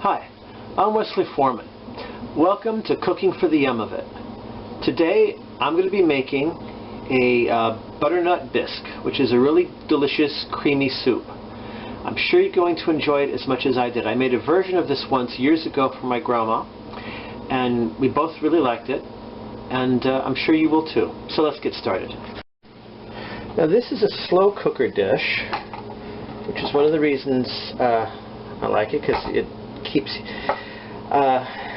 Hi, I'm Wesley Foreman. Welcome to Cooking for the Yum of It. Today I'm going to be making a Butternut Bisque, which is a really delicious creamy soup. I'm sure you're going to enjoy it as much as I did. I made a version of this once years ago for my grandma, and we both really liked it, and I'm sure you will too. So let's get started. Now this is a slow cooker dish, which is one of the reasons I like it, because it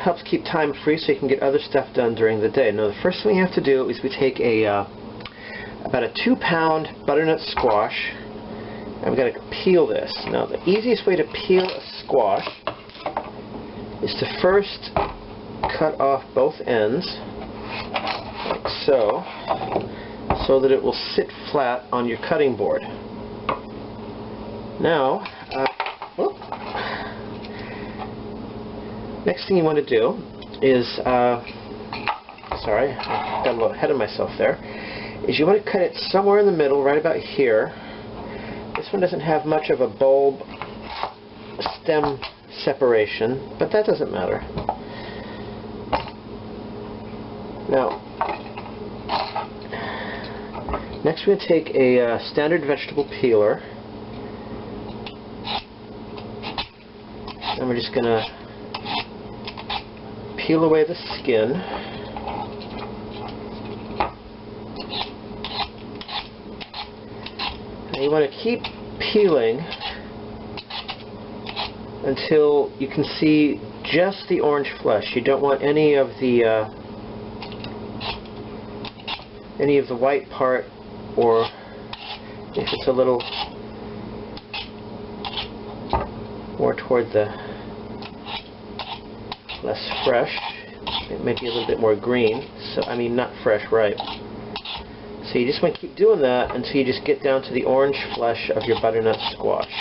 helps keep time free so you can get other stuff done during the day. Now the first thing we have to do is we take about a 2-pound butternut squash, and we've got to peel this. Now the easiest way to peel a squash is to first cut off both ends, like so that it will sit flat on your cutting board. Now, next thing you want to do is, sorry, I got a little ahead of myself there, is you want to cut it somewhere in the middle, right about here. This one doesn't have much of a bulb stem separation, but that doesn't matter. Now, next we're going to take a standard vegetable peeler, and we're just going to peel away the skin. And you want to keep peeling until you can see just the orange flesh. You don't want any of the white part, or if it's a little more toward the less fresh, it might be a little bit more green, so I mean not fresh, ripe. So you just want to keep doing that until you just get down to the orange flesh of your butternut squash.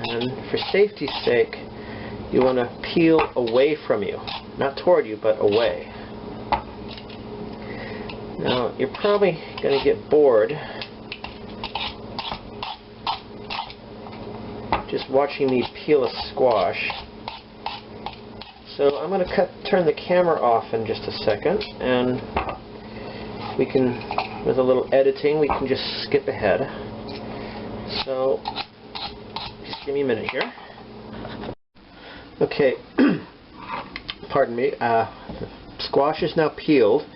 And for safety's sake, you want to peel away from you, not toward you, but away. Now, you're probably going to get bored just watching me peel a squash. So I'm going to turn the camera off in just a second, and we can, with a little editing, we can just skip ahead. So, just give me a minute here. Okay, pardon me, the squash is now peeled,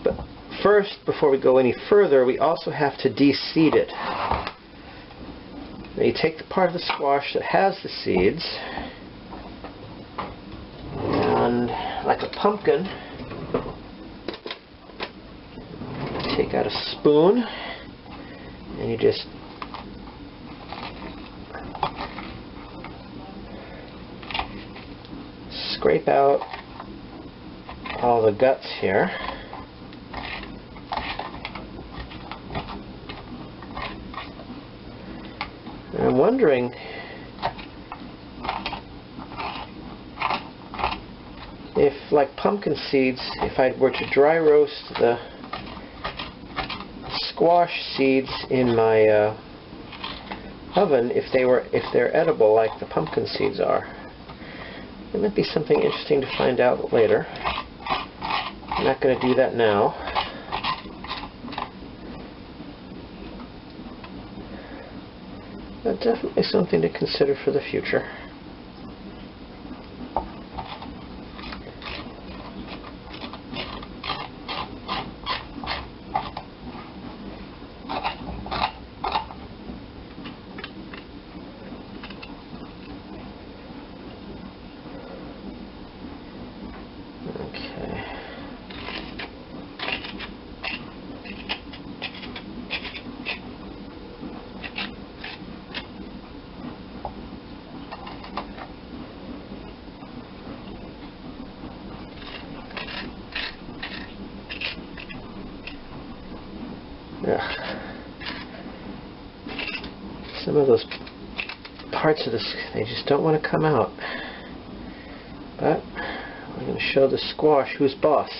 but first, before we go any further, we also have to de-seed it. Now you take the part of the squash that has the seeds, and like a pumpkin, take out a spoon, and you just scrape out all the guts here. And I'm wondering if, like pumpkin seeds, if I were to dry roast the squash seeds in my oven, if they're edible like the pumpkin seeds are. It might be something interesting to find out later. I'm not going to do that now. But definitely something to consider for the future. Some of those parts of this, they just don't want to come out. But we're going to show the squash who's boss.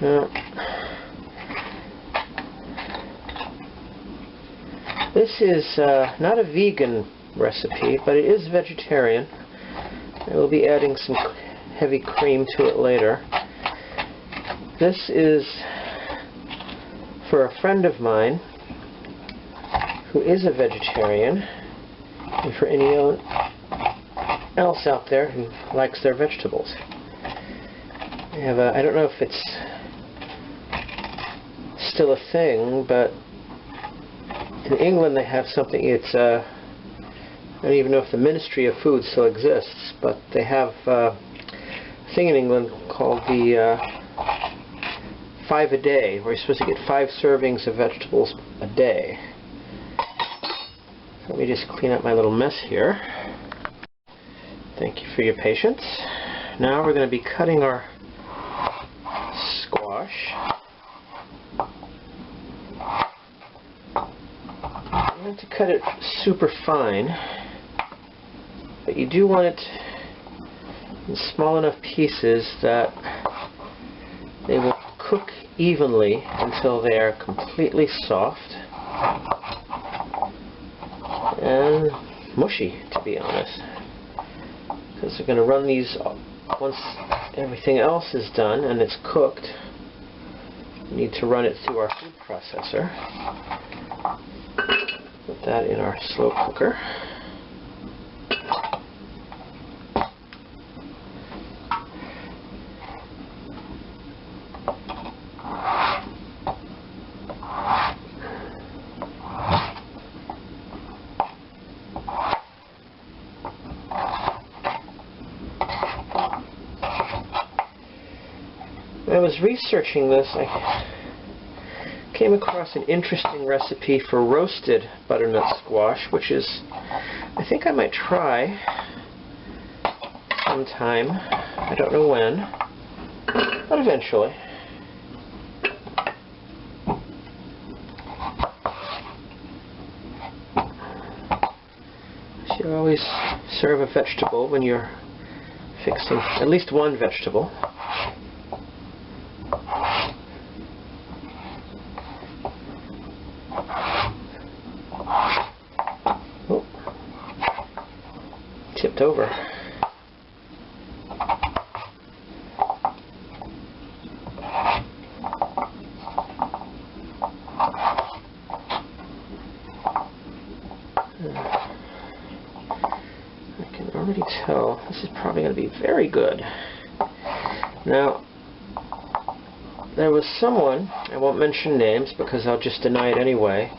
Now, this is not a vegan recipe, but it is vegetarian. I will be adding some heavy cream to it later. This is for a friend of mine who is a vegetarian, and for anyone else out there who likes their vegetables. I have a, I don't know if it's still a thing, but in England they have something, it's I don't even know if the Ministry of Food still exists, but they have a thing in England called the 5 a day, where you're supposed to get 5 servings of vegetables a day. So let me just clean up my little mess here. Thank you for your patience. Now we're going to be cutting our squash. You don't have to cut it super fine, but you do want it in small enough pieces that they will cook evenly until they are completely soft and mushy, to be honest. Because we're going to run these once everything else is done and it's cooked. We need to run it through our food processor. Put that in our slow cooker. When I was researching this, I came across an interesting recipe for roasted butternut squash, which is, I think I might try sometime. I don't know when, but eventually. You should always serve a vegetable when you're fixing at least one vegetable. Oh, tipped over. I can already tell this is probably going to be very good. Now, there was someone, I won't mention names because I'll just deny it anyway,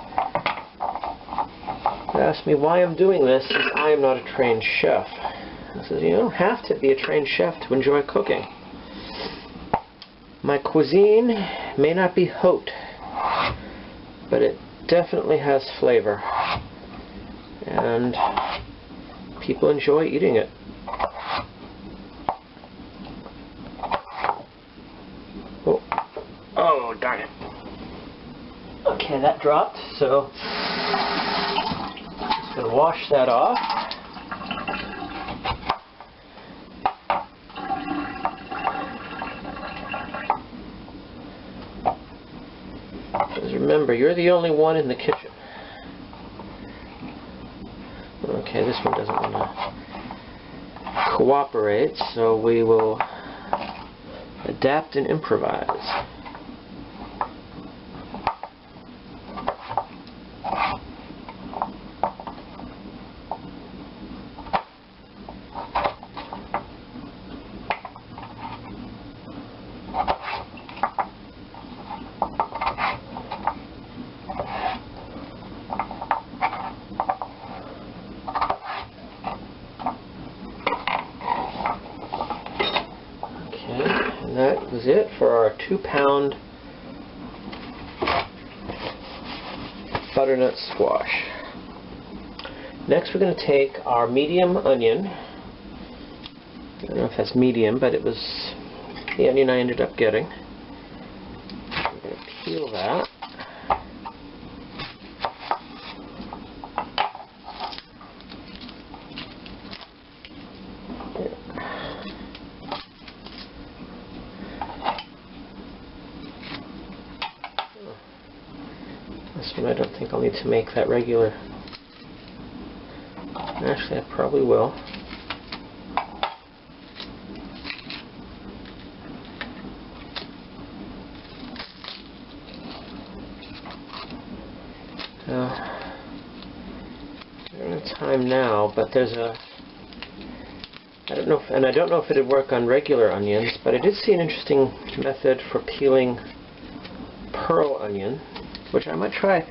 that asked me why I'm doing this since I am not a trained chef. I said, you don't have to be a trained chef to enjoy cooking. My cuisine may not be haute, but it definitely has flavor, and people enjoy eating it. Oh, darn it. Okay, that dropped, so just going to wash that off. Because remember, you're the only one in the kitchen. Okay, this one doesn't want to cooperate, so we will adapt and improvise. And that was it for our 2-pound butternut squash. Next we're going to take our medium onion. I don't know if that's medium, but it was the onion I ended up getting. I'm going to peel that. This one I don't think I'll need to make that regular. Actually, I probably will. I don't have time now, but there's a... I don't know if it'd work on regular onions, but I did see an interesting method for peeling pearl onion, which I might try.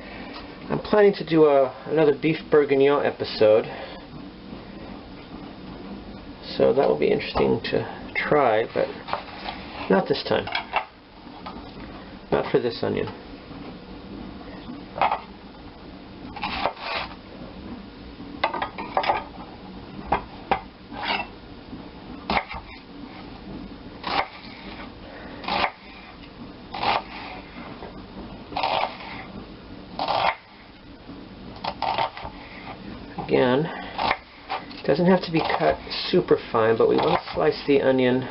I'm planning to do another beef bourguignon episode, so that will be interesting to try, but not this time. Not for this onion. Again, it doesn't have to be cut super fine, but we want to slice the onion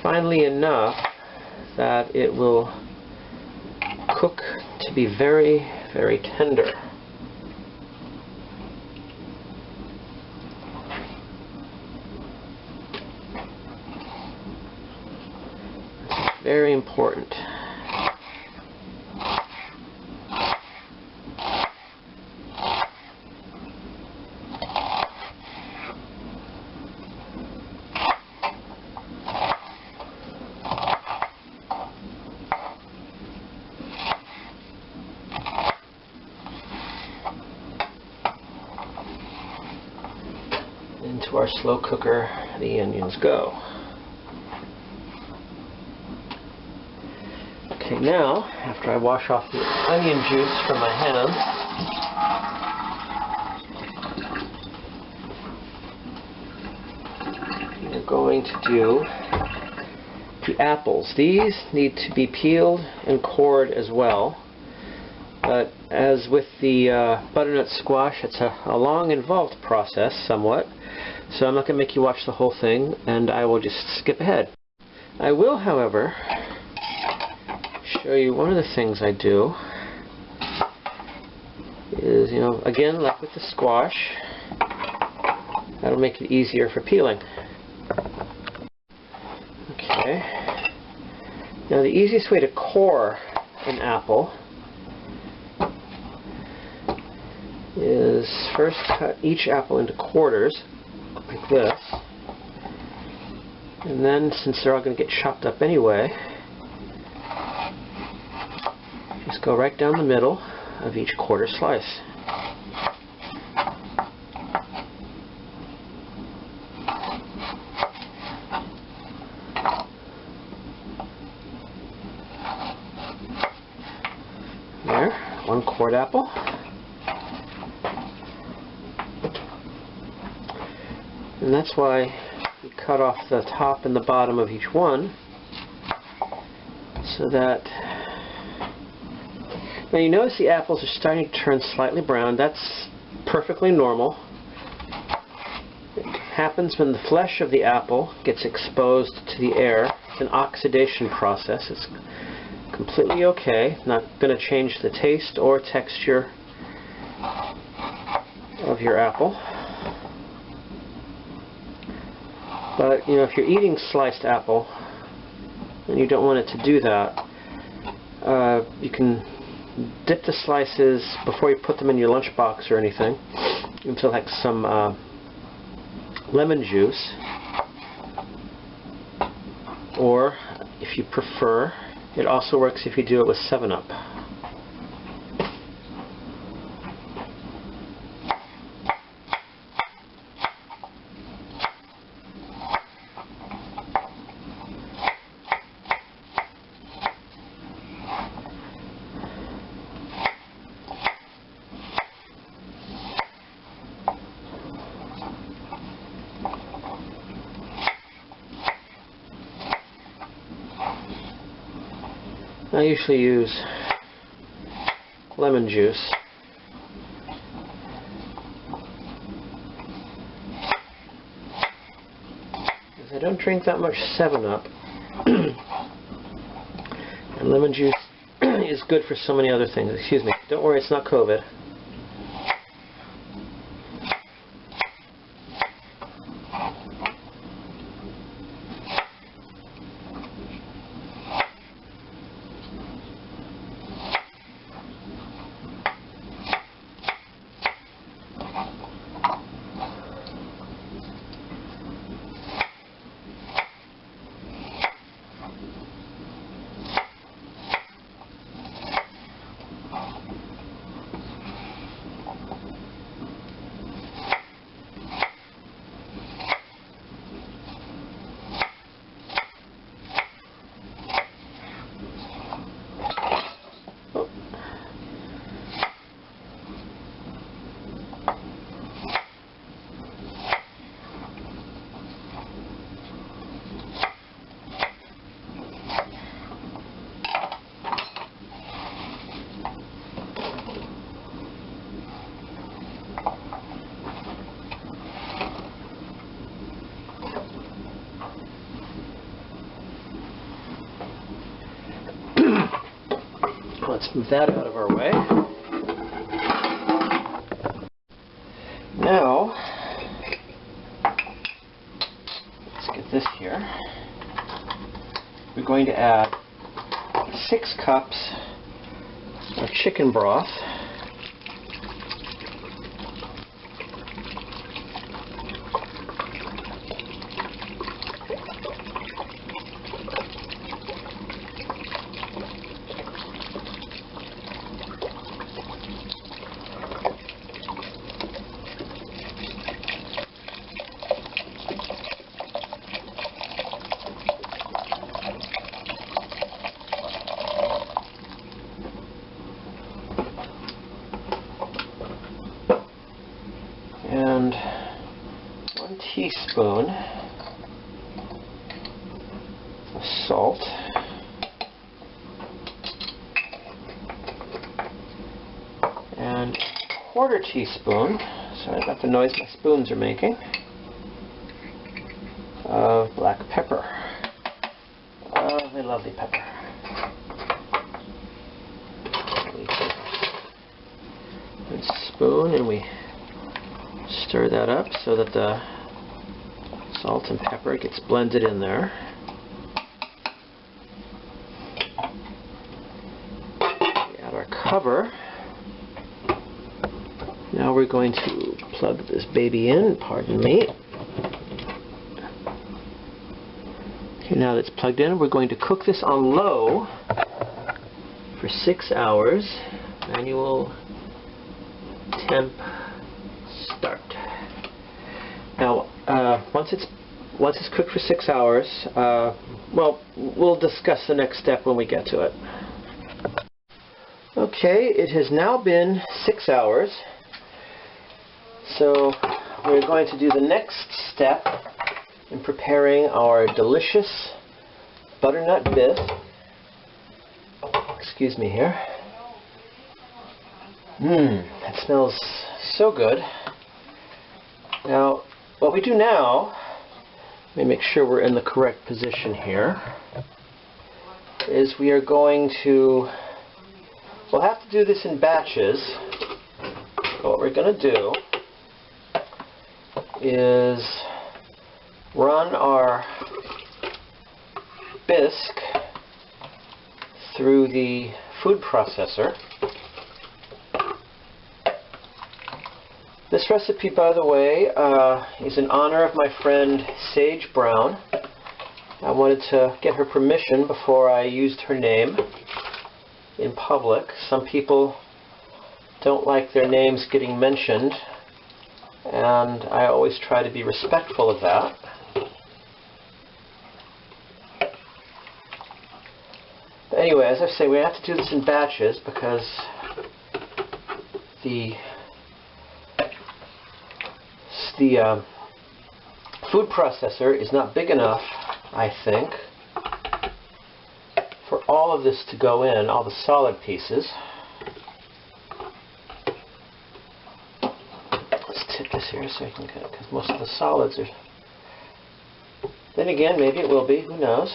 finely enough that it will cook to be very, very tender. It's very important. Into our slow cooker the onions go. Okay, now after I wash off the onion juice from my hands, we're going to do the apples. These need to be peeled and cored as well. But as with the butternut squash, it's a long, involved process, somewhat. So I'm not going to make you watch the whole thing, and I will just skip ahead. I will, however, show you one of the things I do. Is, again, like with the squash, that'll make it easier for peeling. Okay. Now the easiest way to core an apple is first cut each apple into quarters, like this, and then, since they're all going to get chopped up anyway, just go right down the middle of each quarter slice. There, one quart apple. And that's why we cut off the top and the bottom of each one, so that... Now you notice the apples are starting to turn slightly brown. That's perfectly normal. It happens when the flesh of the apple gets exposed to the air. It's an oxidation process. It's completely okay. Not going to change the taste or texture of your apple. But, if you're eating sliced apple and you don't want it to do that, you can dip the slices before you put them in your lunchbox or anything into like some lemon juice, or if you prefer, it also works if you do it with 7-Up. I usually use lemon juice. Because I don't drink that much 7-Up. And lemon juice is good for so many other things. Excuse me. Don't worry, it's not COVID. Let's move that out of our way. Now, let's get this here. We're going to add 6 cups of chicken broth. And 1 teaspoon of salt, and 1/4 teaspoon, sorry about the noise my spoons are making, of black pepper. Lovely, lovely pepper. We take a spoon and we stir that up so that the salt and pepper gets blended in there. We add our cover. Now we're going to plug this baby in, pardon me. Okay, now that it's plugged in, we're going to cook this on low for 6 hours. Manual temp start. Now, once it's cooked for 6 hours, well, we'll discuss the next step when we get to it. Okay, it has now been 6 hours, so we're going to do the next step in preparing our delicious butternut bisque. Excuse me here. That smells so good. Now, what we do now, let me make sure we're in the correct position here, is we are going to, we'll have to do this in batches. What we're going to do is run our bisque through the food processor. This recipe, by the way, is in honor of my friend Sage Brown. I wanted to get her permission before I used her name in public. Some people don't like their names getting mentioned, and I always try to be respectful of that. But anyway, as I say, we have to do this in batches because the food processor is not big enough, I think, for all of this to go in, all the solid pieces. Let's tip this here so I can get it, because most of the solids are... Then again, maybe it will be, who knows.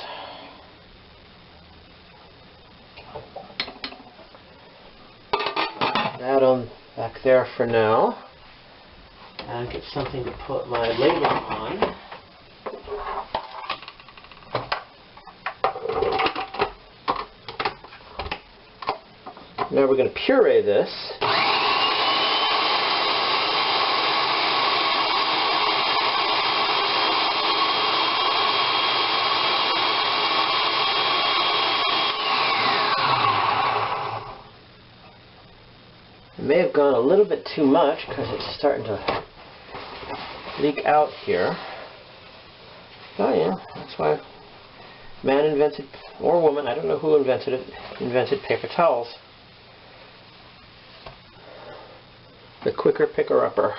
back there for now and get something to put my label on. Now we're going to puree this. It may have gone a little bit too much because it's starting to leak out here. Oh yeah, that's why man invented, or woman, I don't know who invented it, invented paper towels. The quicker picker-upper.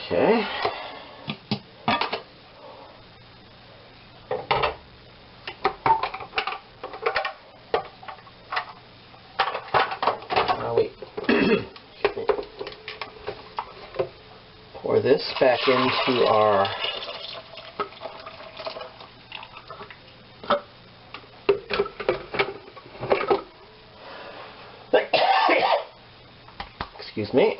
Okay. Now we pour this back into our excuse me.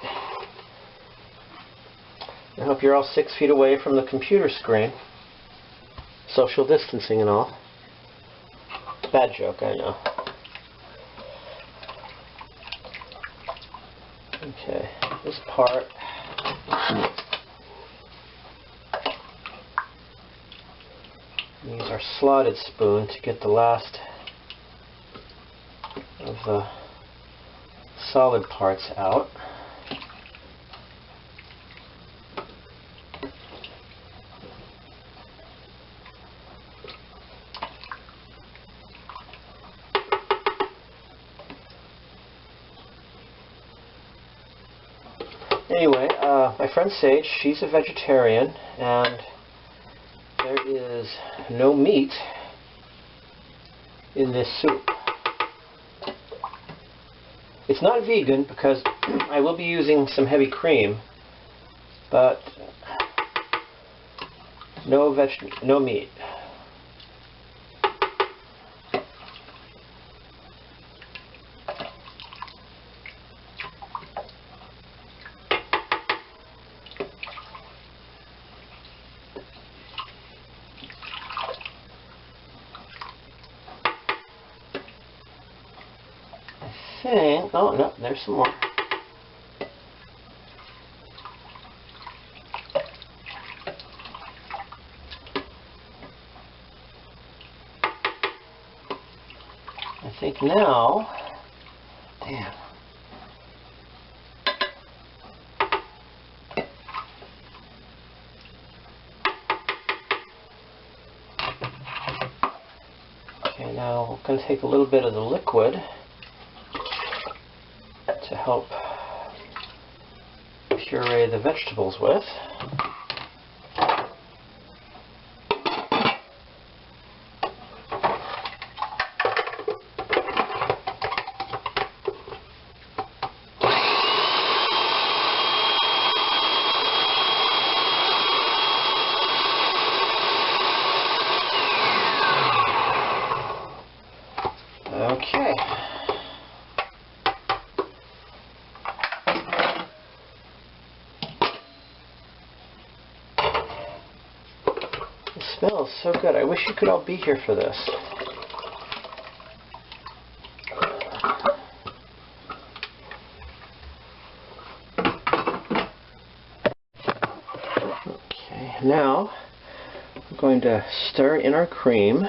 I hope you're all 6 feet away from the computer screen. Social distancing and all. Bad joke, I know. Okay, this part. Use our slotted spoon to get the last of the solid parts out. Anyway, my friend Sage, she's a vegetarian, and there is no meat in this soup. It's not vegan because I will be using some heavy cream, but no meat. Oh no, there's some more. I think now, damn. Okay, now we're going to take a little bit of the liquid to help puree the vegetables with. Okay. It smells so good. I wish you could all be here for this. Okay, now we're going to stir in our cream.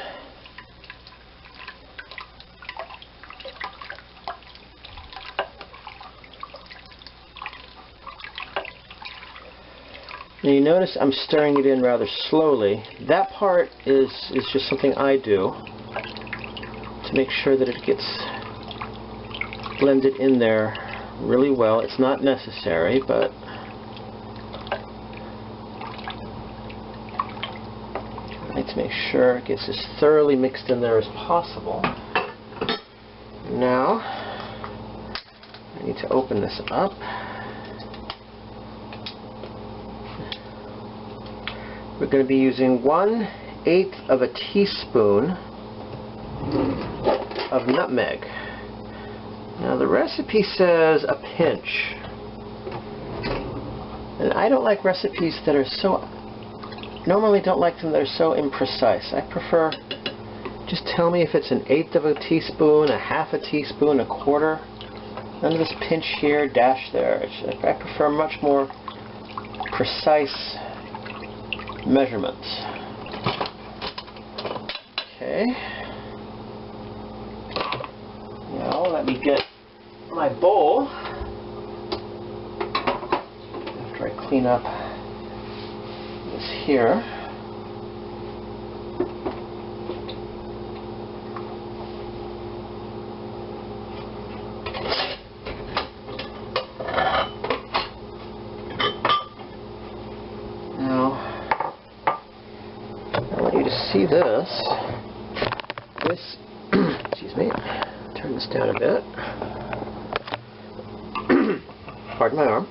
Now you notice I'm stirring it in rather slowly. That part is just something I do to make sure that it gets blended in there really well. It's not necessary, but I like to make sure it gets as thoroughly mixed in there as possible. Now need to open this up. We're going to be using 1/8 of a teaspoon of nutmeg. Now the recipe says a pinch. And I don't like recipes that are normally don't like them that are so imprecise. I prefer, just tell me if it's 1/8 of a teaspoon, 1/2 a teaspoon, 1/4. None of this pinch here, dash there. I prefer much more precise measurements. Okay. Now let me get my bowl. After I clean up this here. See this, excuse me, turn this down a bit, pardon my arm.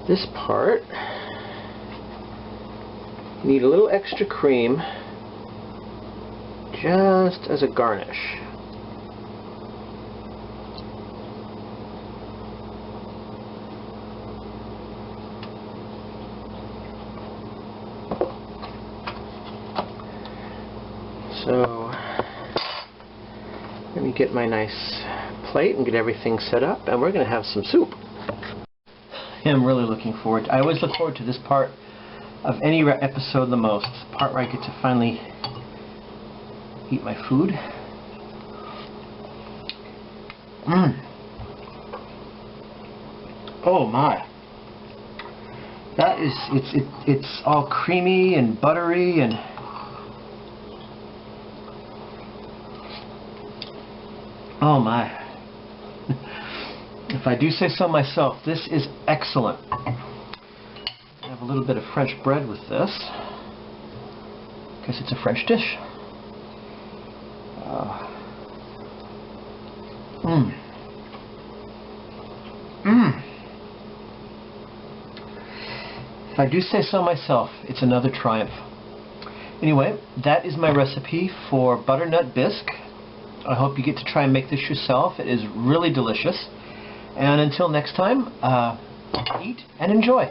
This part, you need a little extra cream just as a garnish. So let me get my nice plate and get everything set up, and we're going to have some soup. I'm really looking forward to, I always look forward to this part of any episode the most, the part where I get to finally eat my food. Oh my, that is, it's all creamy and buttery and oh my. If I do say so myself, this is excellent. I have a little bit of French bread with this, because it's a French dish. If I do say so myself, it's another triumph. Anyway, that is my recipe for Butternut Bisque. I hope you get to try and make this yourself. It is really delicious. And until next time, eat and enjoy.